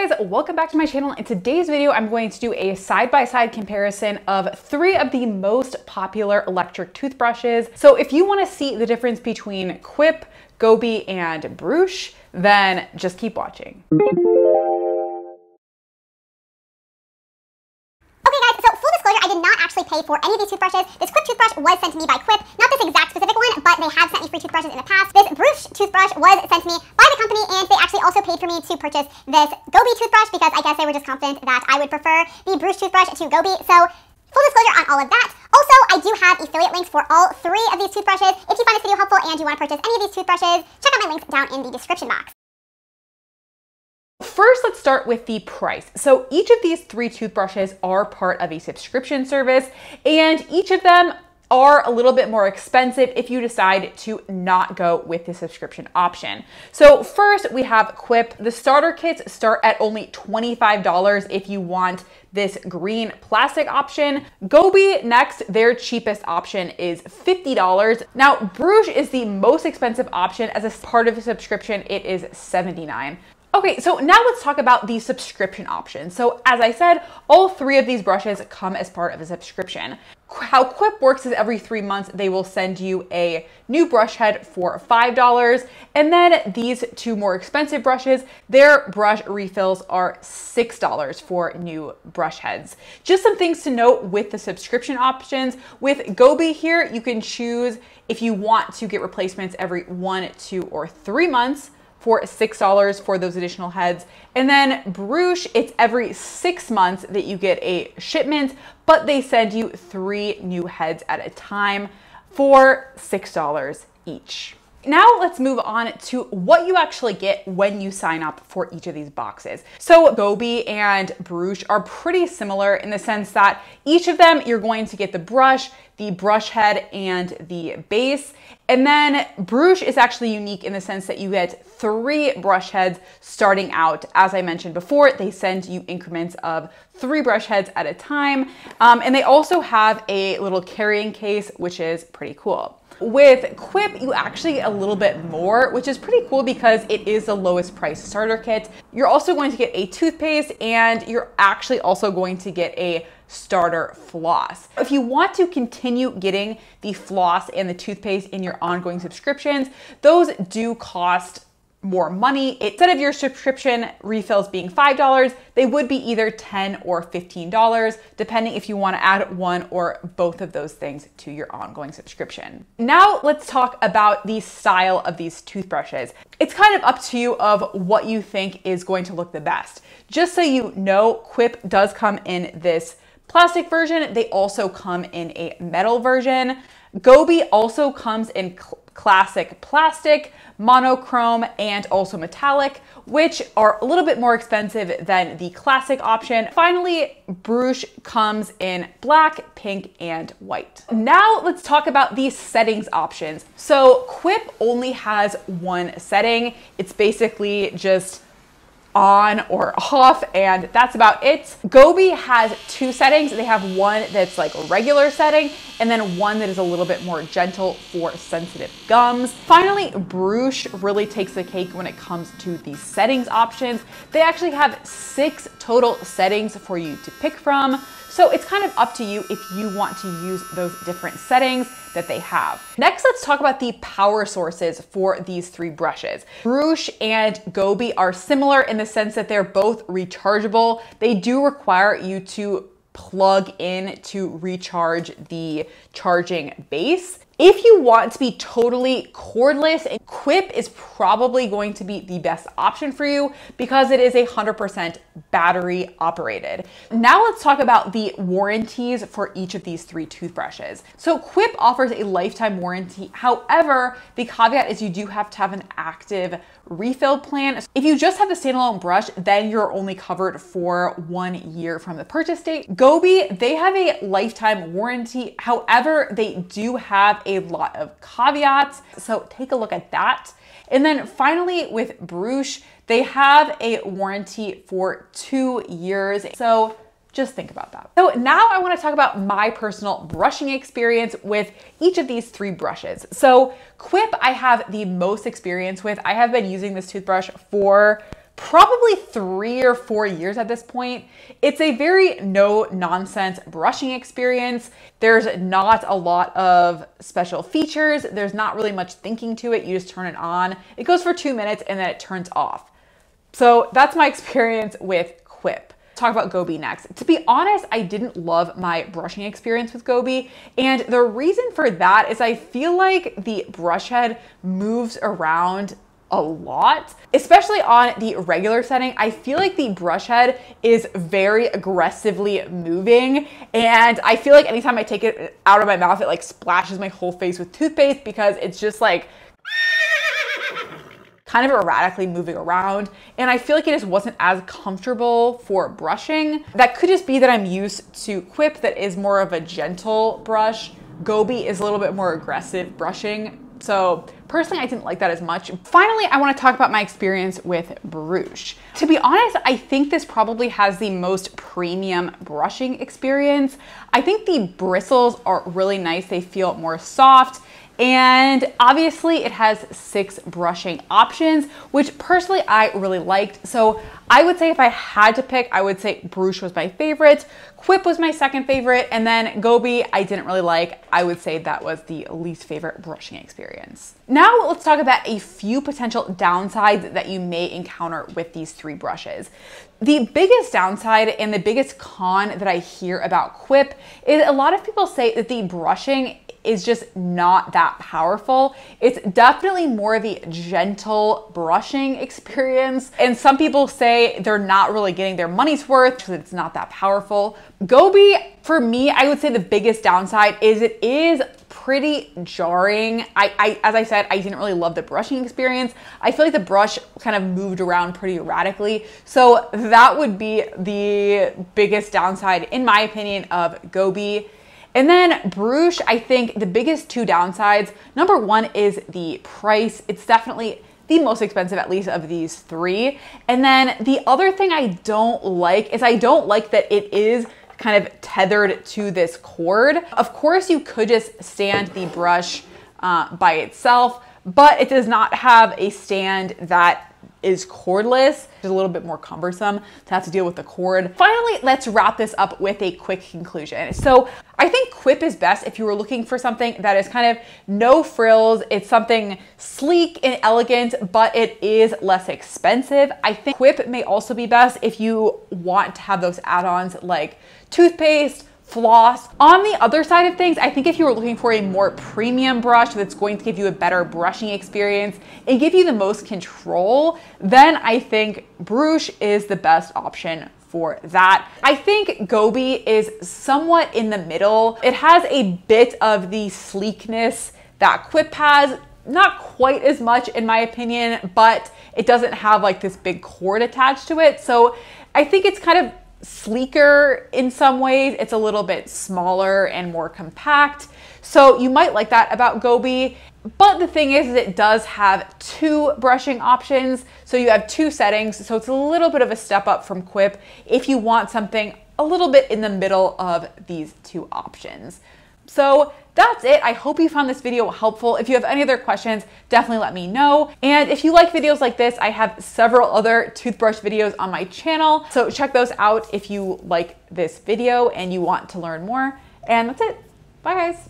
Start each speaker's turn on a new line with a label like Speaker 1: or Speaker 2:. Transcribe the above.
Speaker 1: Hey guys, welcome back to my channel. In today's video, I'm going to do a side-by-side comparison of 3 of the most popular electric toothbrushes. So if you want to see the difference between Quip, Goby, and Bruush, then just keep watching.
Speaker 2: I did not actually pay for any of these toothbrushes. This Quip toothbrush was sent to me by Quip. Not this exact specific one, but they have sent me free toothbrushes in the past. This Bruush toothbrush was sent to me by the company, and they actually also paid for me to purchase this Goby toothbrush because I guess they were just confident that I would prefer the Bruush toothbrush to Goby. So full disclosure on all of that. Also, I do have affiliate links for all 3 of these toothbrushes. If you find this video helpful and you want to purchase any of these toothbrushes, check out my links down in the description box.
Speaker 1: First, let's start with the price. So each of these 3 toothbrushes are part of a subscription service, and each of them are a little bit more expensive if you decide to not go with the subscription option. So first we have Quip. The starter kits start at only $25 if you want this green plastic option. Goby next, their cheapest option is $50. Now Bruush is the most expensive option. As a part of the subscription, it is $79. Okay, so now let's talk about the subscription option. So as I said, all 3 of these brushes come as part of a subscription. How Quip works is every 3 months, they will send you a new brush head for $5. And then these 2 more expensive brushes, their brush refills are $6 for new brush heads. Just some things to note with the subscription options. With Goby here, you can choose if you want to get replacements every 1, 2, or 3 months, for $6 for those additional heads. And then Bruush, it's every 6 months that you get a shipment, but they send you 3 new heads at a time for $6 each. Now let's move on to what you actually get when you sign up for each of these boxes. So Goby and Bruush are pretty similar in the sense that each of them you're going to get the brush head, and the base. And then Bruush is actually unique in the sense that you get 3 brush heads starting out. As I mentioned before, they send you increments of 3 brush heads at a time. And they also have a little carrying case, which is pretty cool. With Quip, you actually get a little bit more, which is pretty cool because it is the lowest price starter kit. You're also going to get a toothpaste, and you're actually also going to get a starter floss. If you want to continue getting the floss and the toothpaste in your ongoing subscriptions, those do cost more money. Instead of your subscription refills being $5, they would be either $10 or $15, depending if you want to add one or both of those things to your ongoing subscription. Now let's talk about the style of these toothbrushes. It's kind of up to you of what you think is going to look the best. Just so you know, Quip does come in this plastic version. They also come in a metal version. Goby also comes in classic plastic, monochrome, and also metallic, which are a little bit more expensive than the classic option. Finally, Bruush comes in black, pink, and white. Now let's talk about the settings options. So Quip only has 1 setting. It's basically just on or off, and that's about it. Goby has 2 settings. They have one that's like a regular setting, and then one that is a little bit more gentle for sensitive gums. Finally, Bruush really takes the cake when it comes to the settings options. They actually have 6 total settings for you to pick from. So it's kind of up to you if you want to use those different settings that they have. Next, let's talk about the power sources for these 3 brushes. Bruush and Goby are similar in the sense that they're both rechargeable. They do require you to plug in to recharge the charging base. If you want to be totally cordless, Quip is probably going to be the best option for you because it is 100% battery operated. Now let's talk about the warranties for each of these 3 toothbrushes. So Quip offers a lifetime warranty. However, the caveat is you do have to have an active refill plan. If you just have the standalone brush, then you're only covered for 1 year from the purchase date. Goby, they have a lifetime warranty. However, they do have a lot of caveats, so take a look at that. And then finally with Bruush, they have a warranty for 2 years. So just think about that. So now I want to talk about my personal brushing experience with each of these 3 brushes. So Quip, I have the most experience with. I have been using this toothbrush for probably 3 or 4 years at this point. It's a very no-nonsense brushing experience. There's not a lot of special features. There's not really much thinking to it. You just turn it on. It goes for 2 minutes and then it turns off. So that's my experience with Quip. Talk about Goby next. To be honest, I didn't love my brushing experience with Goby, and the reason for that is I feel like the brush head moves around a lot, especially on the regular setting. I feel like the brush head is very aggressively moving, and I feel like anytime I take it out of my mouth, it like splashes my whole face with toothpaste because it's just like kind of erratically moving around, and I feel like it just wasn't as comfortable for brushing. That could just be that I'm used to Quip that is more of a gentle brush. Goby is a little bit more aggressive brushing. So personally, I didn't like that as much. Finally, I want to talk about my experience with Bruush. To be honest, I think this probably has the most premium brushing experience. I think the bristles are really nice. They feel more soft. And obviously it has 6 brushing options, which personally I really liked. So I would say if I had to pick, I would say Bruush was my favorite, Quip was my second favorite, and then Goby I didn't really like. I would say that was the least favorite brushing experience. Now let's talk about a few potential downsides that you may encounter with these 3 brushes. The biggest downside and the biggest con that I hear about Quip is a lot of people say that the brushing is just not that powerful. It's definitely more the gentle brushing experience. And some people say they're not really getting their money's worth because it's not that powerful. Goby, for me, I would say the biggest downside is it is pretty jarring. As I said, I didn't really love the brushing experience. I feel like the brush kind of moved around pretty erratically. So that would be the biggest downside, in my opinion, of Goby. And then Bruush, I think the biggest 2 downsides, number 1 is the price. It's definitely the most expensive, at least of these 3. And then the other thing I don't like is I don't like that it is kind of tethered to this cord. Of course, you could just stand the brush by itself, but it does not have a stand that is cordless. It's a little bit more cumbersome to have to deal with the cord. Finally, let's wrap this up with a quick conclusion. So I think Quip is best if you were looking for something that is kind of no frills. It's something sleek and elegant, but it is less expensive. I think Quip may also be best if you want to have those add-ons like toothpaste, floss. On the other side of things, I think if you were looking for a more premium brush that's going to give you a better brushing experience and give you the most control, then I think Bruush is the best option for that. I think Goby is somewhat in the middle. It has a bit of the sleekness that Quip has, not quite as much in my opinion, but it doesn't have like this big cord attached to it. So I think it's kind of sleeker in some ways. It's a little bit smaller and more compact. So you might like that about Goby. But the thing is it does have 2 brushing options. So you have 2 settings. So it's a little bit of a step up from Quip if you want something a little bit in the middle of these 2 options. So that's it. I hope you found this video helpful. If you have any other questions, definitely let me know. And if you like videos like this, I have several other toothbrush videos on my channel. So check those out if you like this video and you want to learn more. And that's it. Bye guys.